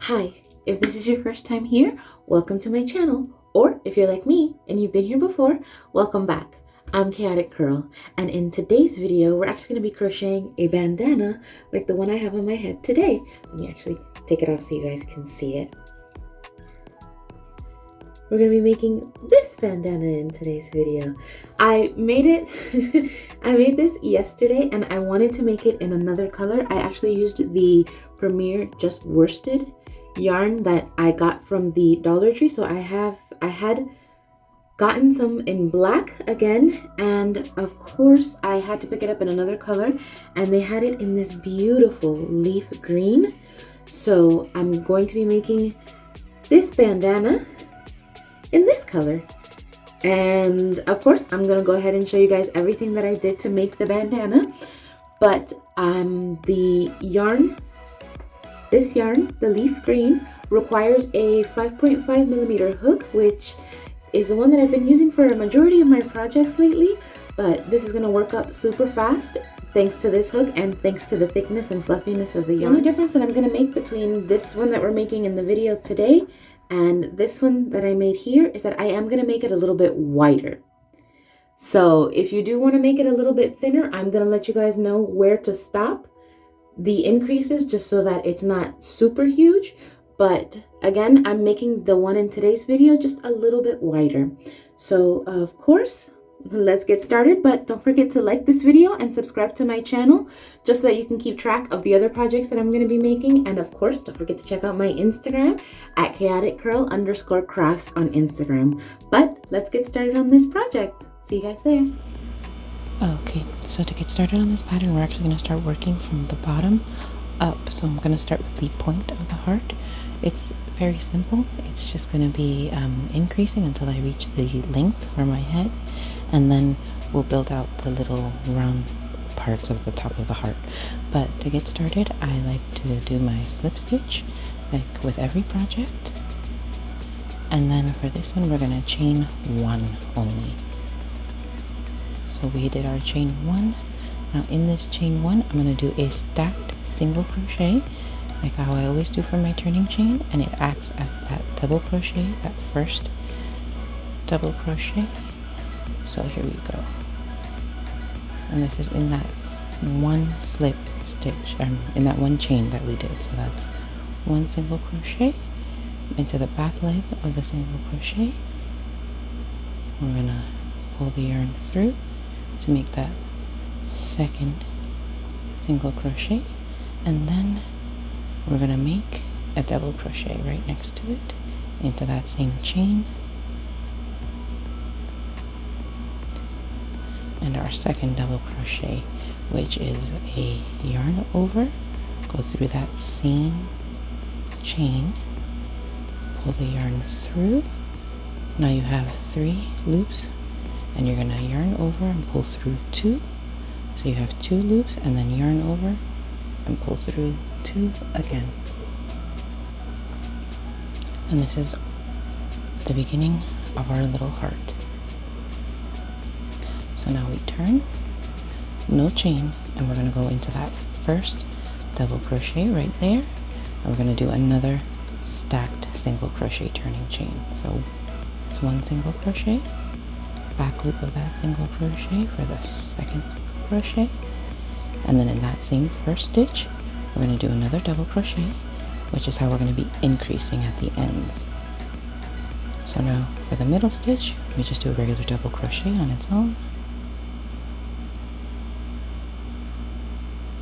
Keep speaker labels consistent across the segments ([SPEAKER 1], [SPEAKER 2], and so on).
[SPEAKER 1] Hi, if this is your first time here, welcome to my channel. Or if you're like me and you've been here before, welcome back. I'm Chaotic Curl, and in today's video, we're actually going to be crocheting a bandana like the one I have on my head today. Let me actually take it off so you guys can see it. We're going to be making this bandana in today's video. I made it, I made this yesterday and I wanted to make it in another color. I actually used the Premier Just Worsted yarn that I got from the Dollar Tree. So I had gotten some in black again, and of course I had to pick it up in another color, and they had it in this beautiful leaf green. So I'm going to be making this bandana in this color. And of course I'm gonna go ahead and show you guys everything that I did to make the bandana. But the yarn, this yarn, the leaf green, requires a 5.5 millimeter hook, which is the one that I've been using for a majority of my projects lately. But this is gonna work up super fast thanks to this hook and thanks to the thickness and fluffiness of the yarn. The only difference that I'm gonna make between this one that we're making in the video today and this one that I made here is that I am gonna make it a little bit wider. So if you do wanna make it a little bit thinner, I'm gonna let you guys know where to stop the increases just so that it's not super huge. But again, I'm making the one in today's video just a little bit wider. So of course, let's get started. But don't forget to like this video and subscribe to my channel just so that you can keep track of the other projects that I'm going to be making. And of course, don't forget to check out my Instagram at chaoticcurl_crafts on Instagram. But let's get started on this project. See you guys there.
[SPEAKER 2] Okay, so to get started on this pattern, we're actually going to start working from the bottom up. So I'm going to start with the point of the heart. It's very simple. It's just going to be increasing until I reach the length for my head, and then we'll build out the little round parts of the top of the heart. But to get started, I like to do my slip stitch like with every project, and then for this one we're going to chain one only. So we did our chain one. Now in this chain one, I'm going to do a stacked single crochet like how I always do for my turning chain, and it acts as that double crochet, that first double crochet. So here we go, and this is in that one slip stitch, in that one chain that we did. So that's one single crochet into the back leg of the single crochet. We're gonna pull the yarn through to make that second single crochet, and then we're gonna make a double crochet right next to it into that same chain, and our second double crochet, which is a yarn over, go through that same chain, pull the yarn through. Now you have 3 loops, and you're gonna yarn over and pull through 2. So you have 2 loops, and then yarn over and pull through 2 again. And this is the beginning of our little heart. So now we turn, no chain, and we're going to go into that first double crochet right there, and we're going to do another stacked single crochet turning chain. So it's one single crochet, back loop of that single crochet for the second crochet, and then in that same first stitch we're going to do another double crochet, which is how we're going to be increasing at the end. So now for the middle stitch, we just do a regular double crochet on its own,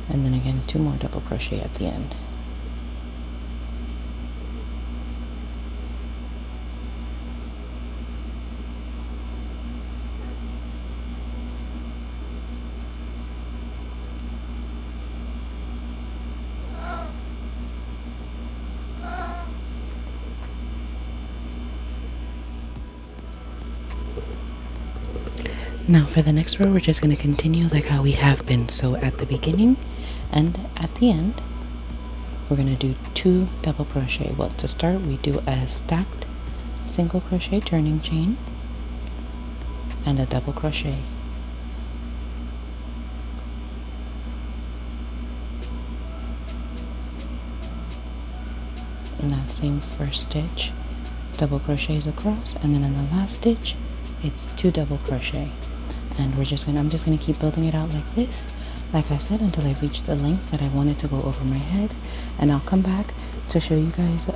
[SPEAKER 2] and then again 2 more double crochet at the end. Now for the next row, we're just going to continue like how we have been. So at the beginning and at the end, we're going to do 2 double crochet. Well, to start, we do a stacked single crochet turning chain and a double crochet. in that same first stitch, double crochets across, and then in the last stitch it's 2 double crochet. And I'm just gonna keep building it out like this, like I said, until I reach the length that I want it to go over my head. And I'll come back to show you guys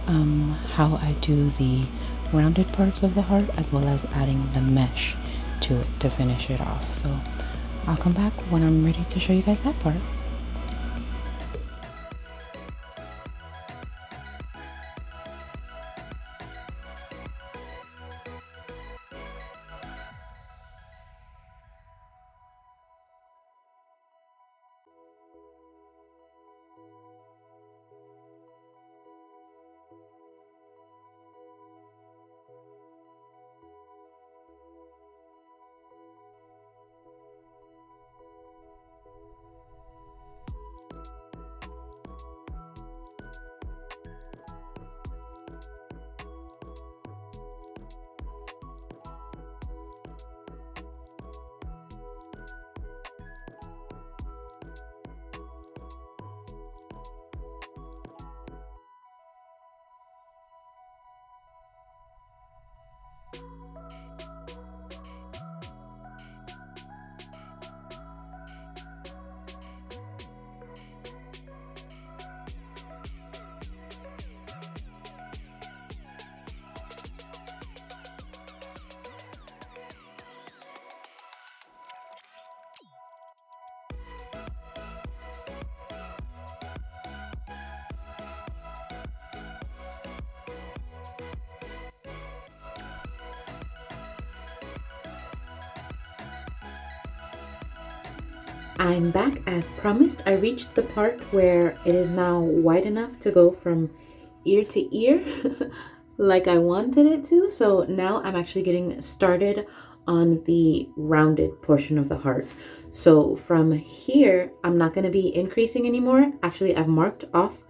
[SPEAKER 2] how I do the rounded parts of the heart, as well as adding the mesh to it to finish it off. So I'll come back when I'm ready to show you guys that part.
[SPEAKER 1] I'm back as promised. I reached the part where it is now wide enough to go from ear to ear like I wanted it to. So now I'm actually getting started on the rounded portion of the heart. So from here, I'm not going to be increasing anymore. Actually, I've marked off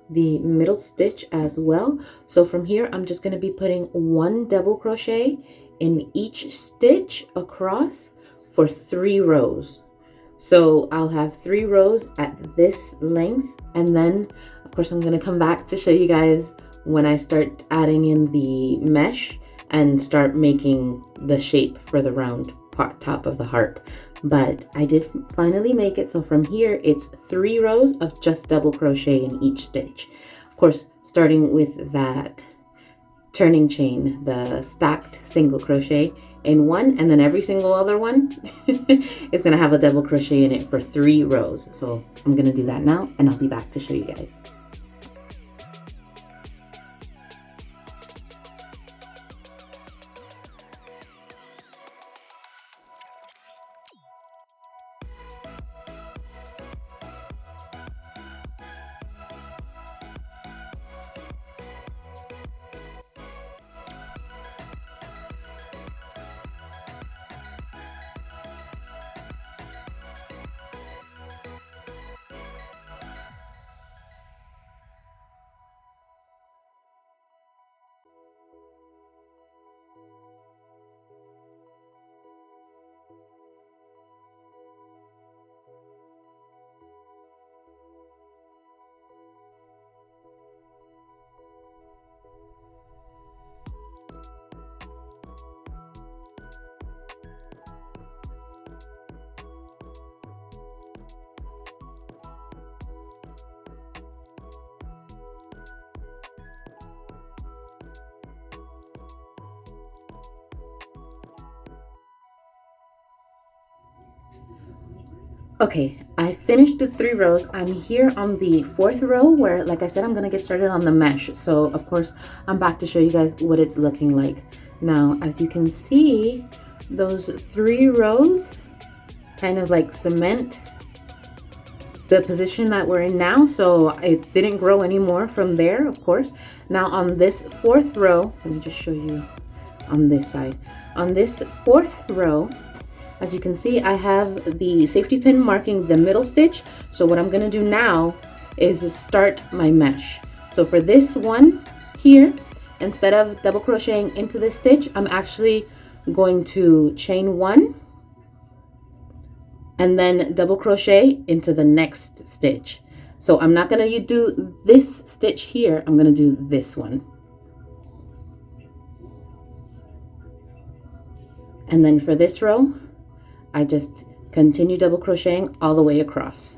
[SPEAKER 1] the middle stitch as well. So from here, I'm just going to be putting 1 double crochet in each stitch across for 3 rows. So I'll have 3 rows at this length, and then of course I'm going to come back to show you guys when I start adding in the mesh and start making the shape for the round part top of the heart. But I did finally make it. So from here it's 3 rows of just double crochet in each stitch. Of course, starting with that turning chain, the stacked single crochet in one, and then every single other one is gonna have a double crochet in it for 3 rows. So I'm gonna do that now, and I'll be back to show you guys. Okay, I finished the 3 rows. I'm here on the 4th row where, like I said, I'm gonna get started on the mesh. So of course, I'm back to show you guys what it's looking like. Now, as you can see, those 3 rows kind of like cement the position that we're in now. So it didn't grow anymore from there, of course. Now on this 4th row, let me just show you on this side. On this 4th row, as you can see, I have the safety pin marking the middle stitch. So what I'm gonna do now is start my mesh. So for this one here, instead of double crocheting into this stitch, I'm actually going to chain 1 and then double crochet into the next stitch. So I'm not going to do this stitch here. I'm going to do this one. And then for this row, I just continue double crocheting all the way across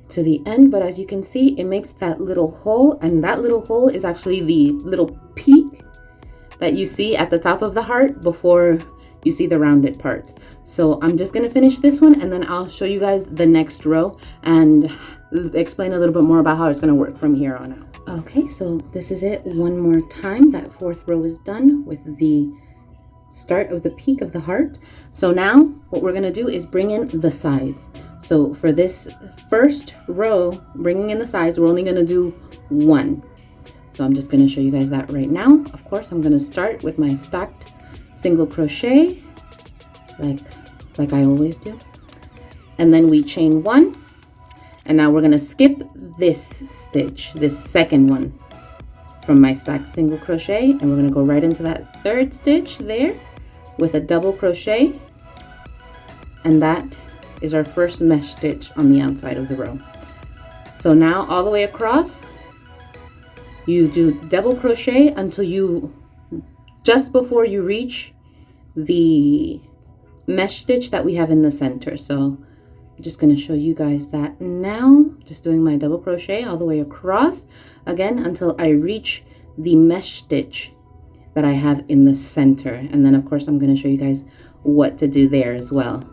[SPEAKER 1] to the end. But as you can see, it makes that little hole, and that little hole is actually the little peak that you see at the top of the heart before you see the rounded parts. So I'm just gonna finish this one, and then I'll show you guys the next row and explain a little bit more about how it's gonna work from here on out. Okay, so this is it one more time. That fourth row is done with the start of the peak of the heart. So now what we're gonna do is bring in the sides. So for this first row, bringing in the sides, we're only gonna do one. So I'm just gonna show you guys that right now. Of course, I'm gonna start with my stacked single crochet, like I always do. And then we chain one, and now we're gonna skip this stitch, this second one from my stacked single crochet, and we're gonna go right into that third stitch there with a double crochet, and that is our first mesh stitch on the outside of the row. So now all the way across, you do double crochet until you, just before you reach the mesh stitch that we have in the center. So I'm just going to show you guys that now, just doing my double crochet all the way across again until I reach the mesh stitch that I have in the center. And then of course I'm going to show you guys what to do there as well.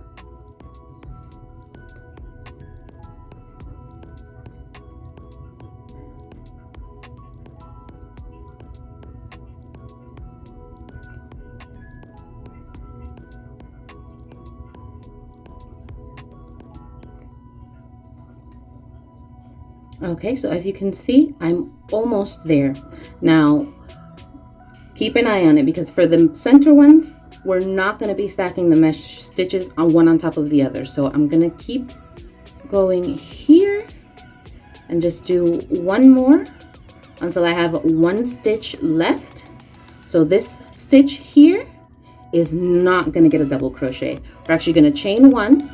[SPEAKER 1] Okay, so as you can see, I'm almost there. Now, keep an eye on it, because for the center ones, we're not going to be stacking the mesh stitches on one on top of the other. So I'm going to keep going here and just do one more until I have one stitch left. So this stitch here is not going to get a double crochet. We're actually going to chain one,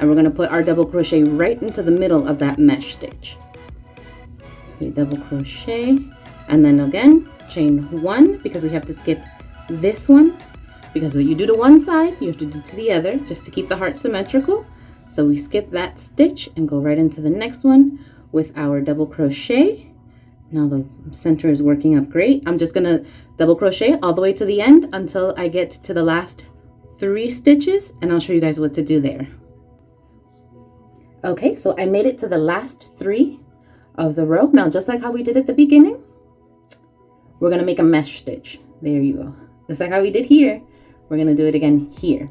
[SPEAKER 1] and we're going to put our double crochet right into the middle of that mesh stitch. Okay, double crochet, and then again chain one, because we have to skip this one, because what you do to one side you have to do to the other, just to keep the heart symmetrical. So we skip that stitch and go right into the next one with our double crochet. Now the center is working up great. I'm just gonna double crochet all the way to the end until I get to the last 3 stitches, and I'll show you guys what to do there. Okay, so I made it to the last 3 of the row. Now, just like how we did at the beginning, we're gonna make a mesh stitch. There you go. Just like how we did here, we're gonna do it again here.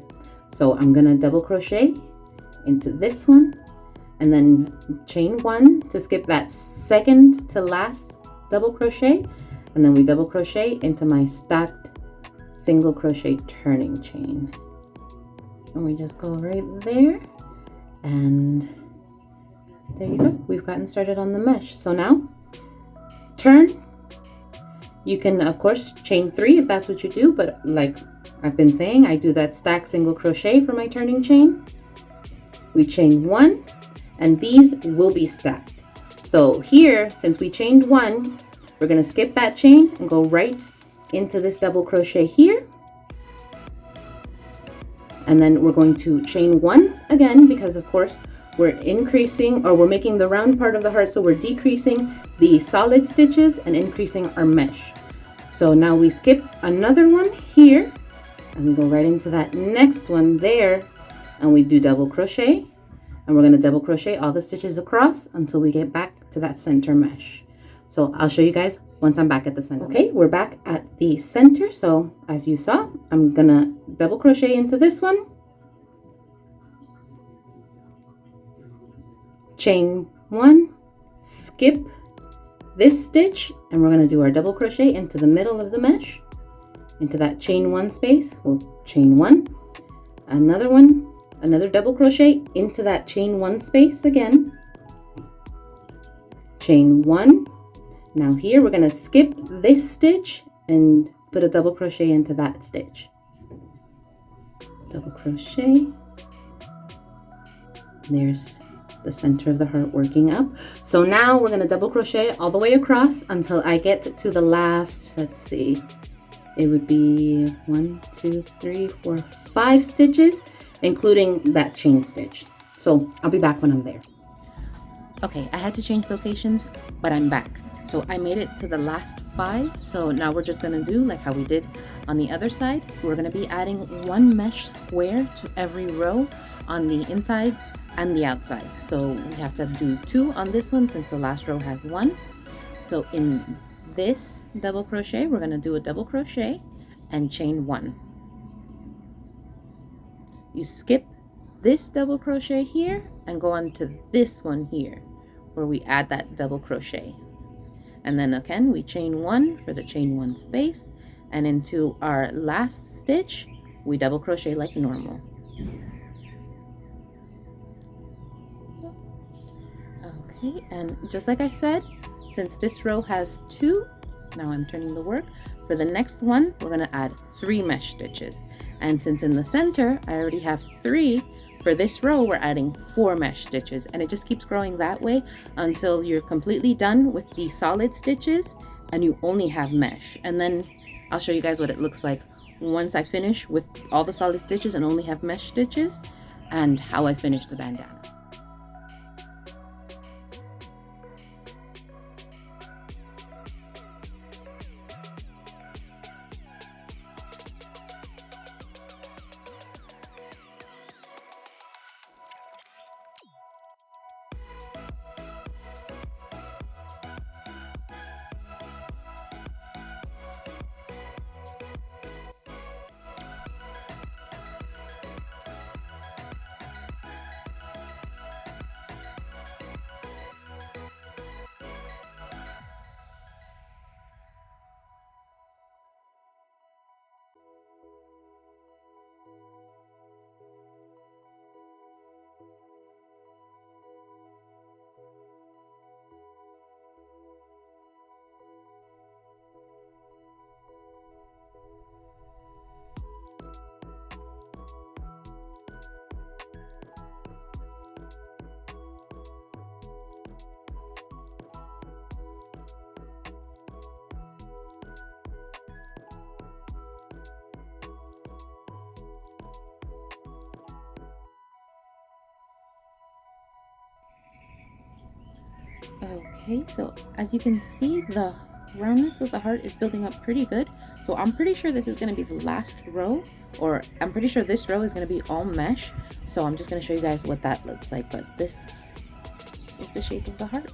[SPEAKER 1] So I'm gonna double crochet into this one, and then chain one to skip that second to last double crochet, and then we double crochet into my stacked single crochet turning chain, and we just go right there, and there you go. We've gotten started on the mesh. So now turn. You can of course chain 3 if that's what you do, but like I've been saying, I do that stack single crochet for my turning chain. We chain 1, and these will be stacked. So here, since we chained 1, we're going to skip that chain and go right into this double crochet here. And then we're going to chain 1 again, because of course we're increasing, or we're making the round part of the heart, so we're decreasing the solid stitches and increasing our mesh. So now we skip another one here, and we go right into that next one there, and we do double crochet, and we're going to double crochet all the stitches across until we get back to that center mesh. So I'll show you guys once I'm back at the center. Okay, we're back at the center. So as you saw, I'm gonna double crochet into this one, chain 1, skip this stitch, and we're going to do our double crochet into the middle of the mesh, into that chain 1 space. We'll chain 1, another one, another double crochet into that chain 1 space again, chain 1. Now here we're going to skip this stitch and put a double crochet into that stitch, double crochet. There's the center of the heart working up. So now we're gonna double crochet all the way across until I get to the last, let's see, it would be 1, 2, 3, 4, 5 stitches, including that chain stitch. So I'll be back when I'm there. Okay, I had to change locations, but I'm back. So I made it to the last 5. So now we're just gonna do like how we did on the other side. We're gonna be adding 1 mesh square to every row on the insides and the outsides. So we have to do 2 on this one since the last row has 1. So in this double crochet, we're gonna do a double crochet and chain 1. You skip this double crochet here and go on to this one here where we add that double crochet, and then again we chain 1 for the chain 1 space, and into our last stitch we double crochet like normal. Okay, and just like I said, since this row has 2, now I'm turning the work, for the next one we're going to add 3 mesh stitches, and since in the center I already have 3, for this row we're adding 4 mesh stitches, and it just keeps growing that way until you're completely done with the solid stitches and you only have mesh. And then I'll show you guys what it looks like once I finish with all the solid stitches and only have mesh stitches, and how I finish the bandana. Okay, so as you can see, the roundness of the heart is building up pretty good. So I'm pretty sure this is going to be the last row, or I'm pretty sure this row is going to be all mesh. So I'm just going to show you guys what that looks like, but this is the shape of the heart.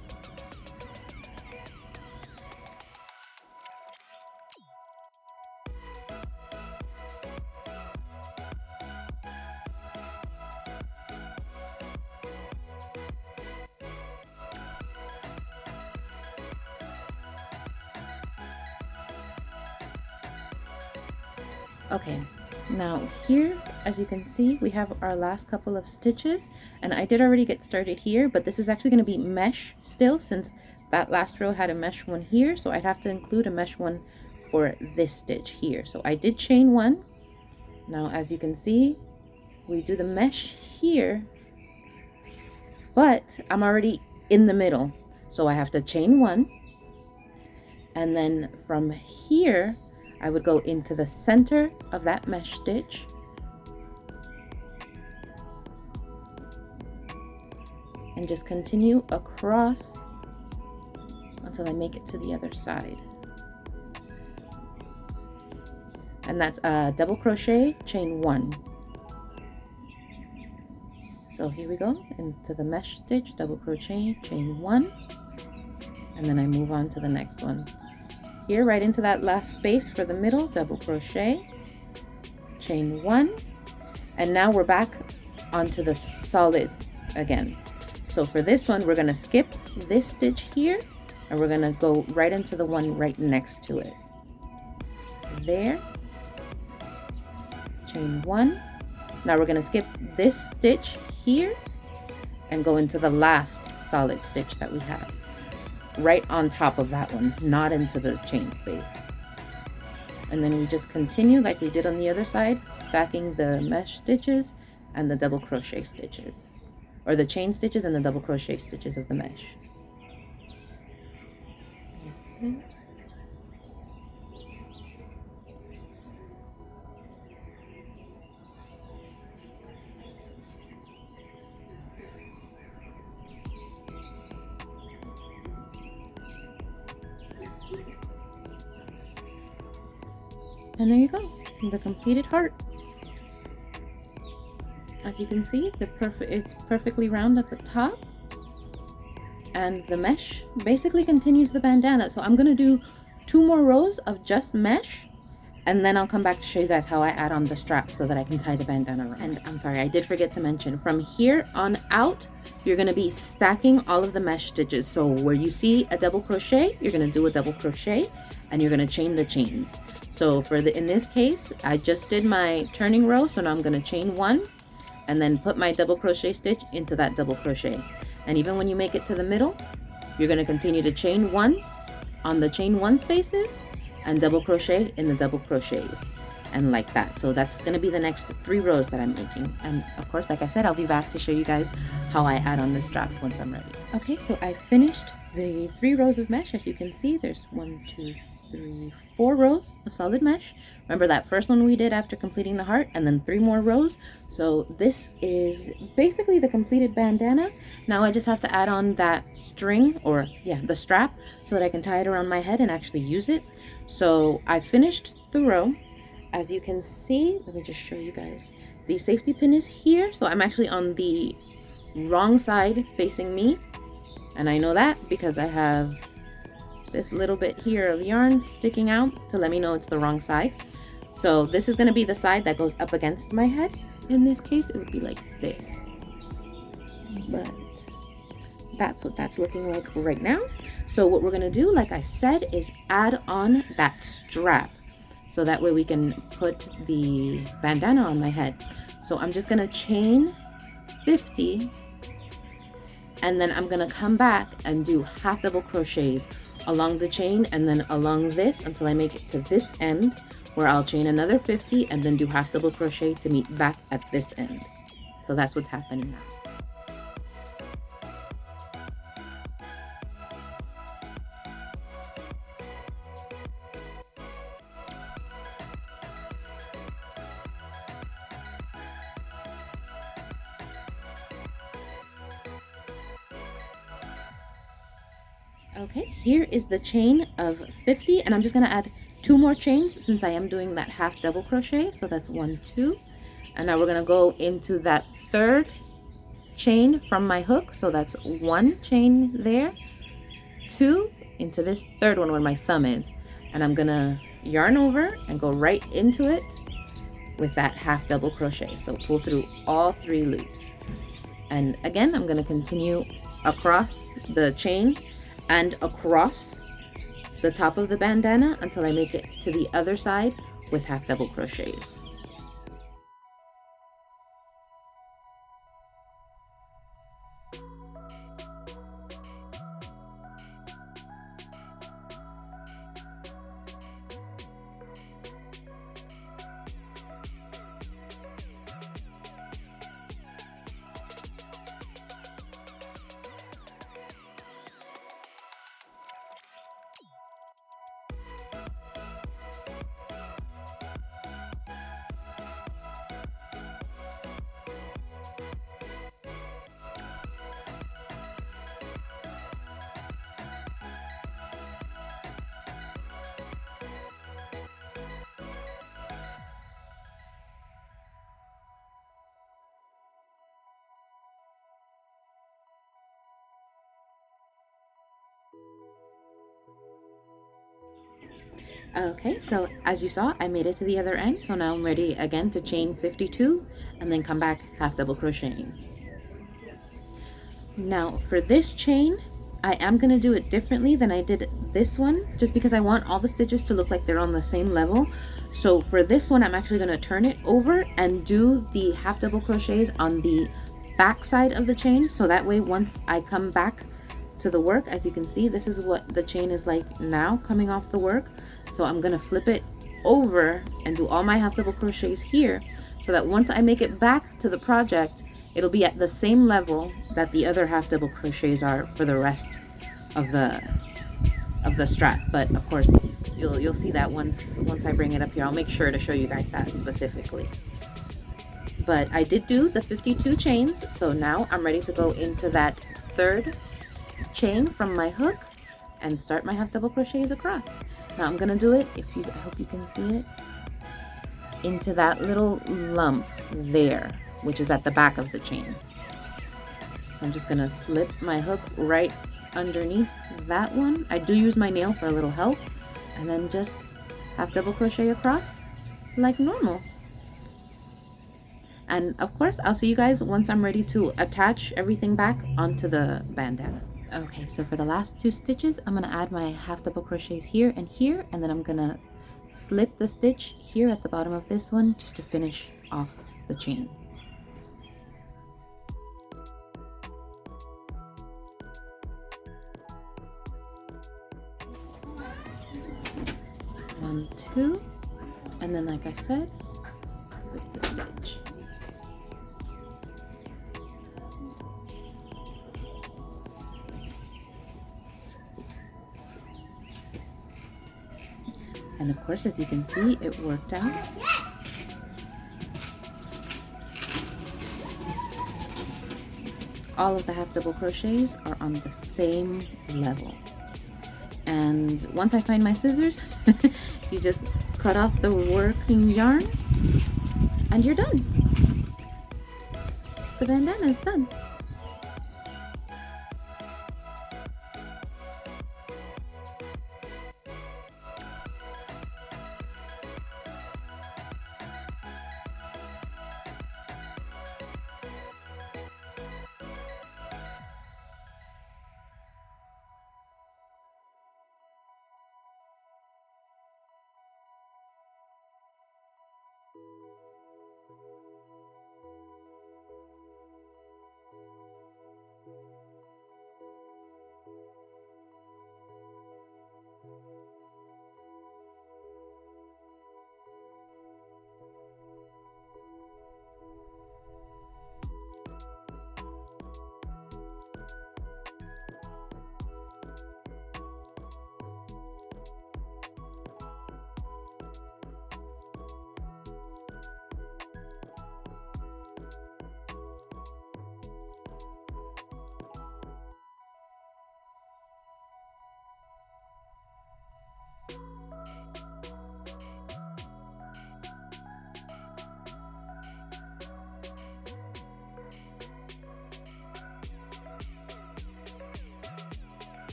[SPEAKER 1] Okay, now here, as you can see, we have our last couple of stitches, and I did already get started here, but this is actually going to be mesh still, since that last row had a mesh one here, so I'd have to include a mesh one for this stitch here. So I did chain 1. Now as you can see, we do the mesh here, but I'm already in the middle, so I have to chain 1, and then from here I would go into the center of that mesh stitch, and just continue across until I make it to the other side. And that's a double crochet, chain 1. So here we go, into the mesh stitch, double crochet, chain 1, and then I move on to the next one. Here, right into that last space for the middle, double crochet, chain 1, and now we're back onto the solid again. So for this one, we're going to skip this stitch here, and we're going to go right into the one right next to it. There, chain 1. Now we're going to skip this stitch here and go into the last solid stitch that we have, right on top of that one, not into the chain space. And then we just continue like we did on the other side, stacking the mesh stitches and the double crochet stitches.
[SPEAKER 2] or the chain stitches and the double crochet stitches of the mesh. And there you go, the completed heart. As you can see, it's perfectly round at the top, and the mesh basically continues the bandana. So I'm gonna do 2 more rows of just mesh, and then I'll come back to show you guys how I add on the straps so that I can tie the bandana around. And I'm sorry, I did forget to mention, from here on out, you're gonna be stacking all of the mesh stitches. So where you see a double crochet, you're gonna do a double crochet, and you're gonna chain the chains. So in this case, I just did my turning row, so now I'm gonna chain 1, and then put my double crochet stitch into that double crochet. And even when you make it to the middle, you're gonna continue to chain 1 on the chain 1 spaces, and double crochet in the double crochets, and like that. So that's gonna be the next 3 rows that I'm making. And of course, like I said, I'll be back to show you guys how I add on the straps once I'm ready. Okay, so I finished the 3 rows of mesh. As you can see, there's 1, 2, 3, 4 rows of solid mesh. Remember that first one we did after completing the heart, and then 3 more rows. So this is basically the completed bandana. Now I just have to add on that string, or yeah, the strap, so that I can tie it around my head and actually use it. So I finished the row. As you can see, let me just show you guys. The safety pin is here, so I'm actually on the wrong side facing me, and I know that because I have this little bit here of yarn sticking out to let me know it's the wrong side. So this is going to be the side that goes up against my head. In this case, it would be like this, but that's what that's looking like right now. So what we're going to do, like I said, is add on that strap, so that way we can put the bandana on my head. So I'm just going to chain 50, and then I'm going to come back and do half double crochets along the chain and then along this until I make it to this end, where I'll chain another 50 and then do half double crochet to meet back at this end. So that's what's happening now. Okay, here is the chain of 50, and I'm just going to add 2 more chains since I am doing that half double crochet. So that's 1, 2, and now we're going to go into that 3rd chain from my hook. So that's 1 chain there, 2 into this 3rd one where my thumb is, and I'm going to yarn over and go right into it with that half double crochet. So pull through all 3 loops, and again I'm going to continue across the chain and across the top of the bandana until I make it to the other side with half double crochets. Okay, so as you saw, I made it to the other end, so now I'm ready again to chain 52 and then come back half double crocheting. Now for this chain, I am going to do it differently than I did this one, just because I want all the stitches to look like they're on the same level. So for this one, I'm actually going to turn it over and do the half double crochets on the back side of the chain, so that way once I come back to the work, as you can see, this is what the chain is like now coming off the work. So I'm gonna flip it over and do all my half double crochets here, so that once I make it back to the project,
[SPEAKER 1] it'll be at the same level that the other half double crochets are for the rest of the strap. But of course you'll see that once I bring it up here. I'll make sure to show you guys that specifically. But I did do the 52 chains, so now I'm ready to go into that third chain from my hook and start my half double crochets across. Now I'm gonna do it, I hope you can see it, into that little lump there, which is at the back of the chain. So I'm just gonna slip my hook right underneath that one. I do use my nail for a little help, and then just half double crochet across like normal. And of course I'll see you guys once I'm ready to attach everything back onto the bandana. Okay, so for the last 2 stitches I'm gonna add my half double crochets here, and then I'm gonna slip the stitch here at the bottom of this one just to finish off the chain. One, two, and then like I said, slip the stitch. And of course, as you can see, it worked out. All of the half double crochets are on the same level. And once I find my scissors, you just cut off the working yarn and you're done. The bandana is done.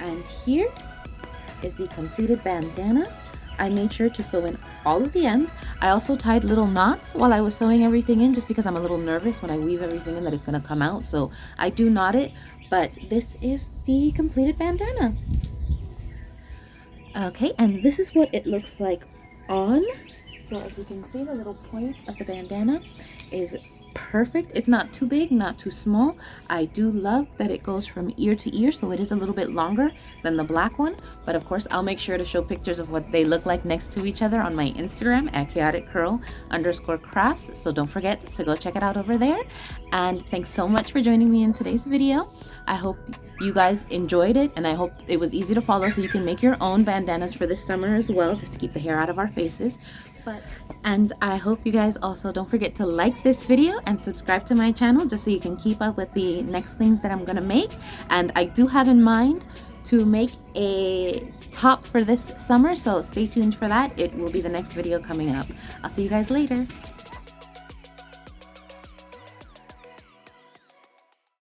[SPEAKER 1] And here is the completed bandana. I made sure to sew in all of the ends. I also tied little knots while I was sewing everything in, just because I'm a little nervous when I weave everything in that it's gonna come out. So I do knot it, but this is the completed bandana. Okay, and this is what it looks like on. So as you can see, the little point of the bandana is perfect. It's not too big, not too small. I do love that it goes from ear to ear, so it is a little bit longer than the black one. But of course, I'll make sure to show pictures of what they look like next to each other on my Instagram at chaoticcurl_crafts. So don't forget to go check it out over there. And thanks so much for joining me in today's video. I hope you guys enjoyed it, and I hope it was easy to follow so you can make your own bandanas for this summer as well, just to keep the hair out of our faces. And I hope you guys also don't forget to like this video and subscribe to my channel, just so you can keep up with the next things that I'm gonna make. And I do have in mind to make a top for this summer, so stay tuned for that. It will be the next video coming up. I'll see you guys later.